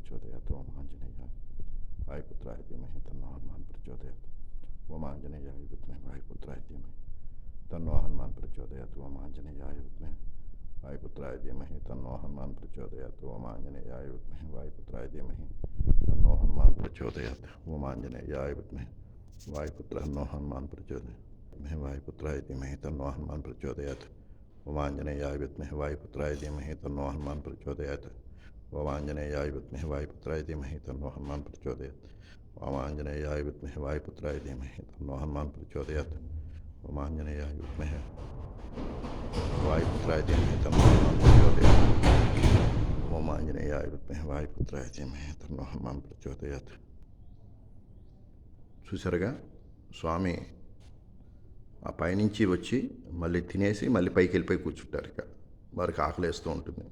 प्रचोदयात् ओम आंजनेयाय वायुपुत्राय धीमहि तन्नो हनुमान् प्रचोदयात् ओम आंजनेयाय विद्महे वायुपुत्राय धीमहि तन्नो हनुमान् प्रचोदयात् ओम आंजनेयाय विद्महे वायुपुत्राय धीमहि तन्नो हनुमान् प्रचोदयात् ओम आंजनेयाय विद्महे वायुपुत्राय धीमहि तन्नो हनुमान् प्रचोदयात् ओम आंजनेयाय विद्महे वायुपुत्र नो हनुमान् प्रचोदयात् वायुपुत्राय धीमहि तन्नो हनुमान् प्रचोदयात् ओम आंजनेयाय विद्महे वायुपुत्राय धीमहि तन्नो हनुमान् प्रचोदयात् ओम आंजनेयाय विद्महे वायुपुत्राय धीमहि तन्नो हनुमान् प्रचोदयात् ओम आंजनेयाय विद्महे वायुपुत्राय धीमहि तन्नो हनुमान् प्रचोदयात् ओम आंजनेयाय विद्महे वायुपुत्राय धीमहि तन्नो हनुमान् प्रचोदयात् ओम आंजनेयाय विद्महे वायुपुत्राय धीमहि तन्नो हनुमान् प्रचोदयात्. చూసారుగా స్వామి ఆ పైనుంచి వచ్చి మళ్ళీ తినేసి మళ్ళీ పైకి వెళ్ళిపోయి కూర్చుంటారు. ఇక వారికి ఆకలేస్తూ ఉంటుంది.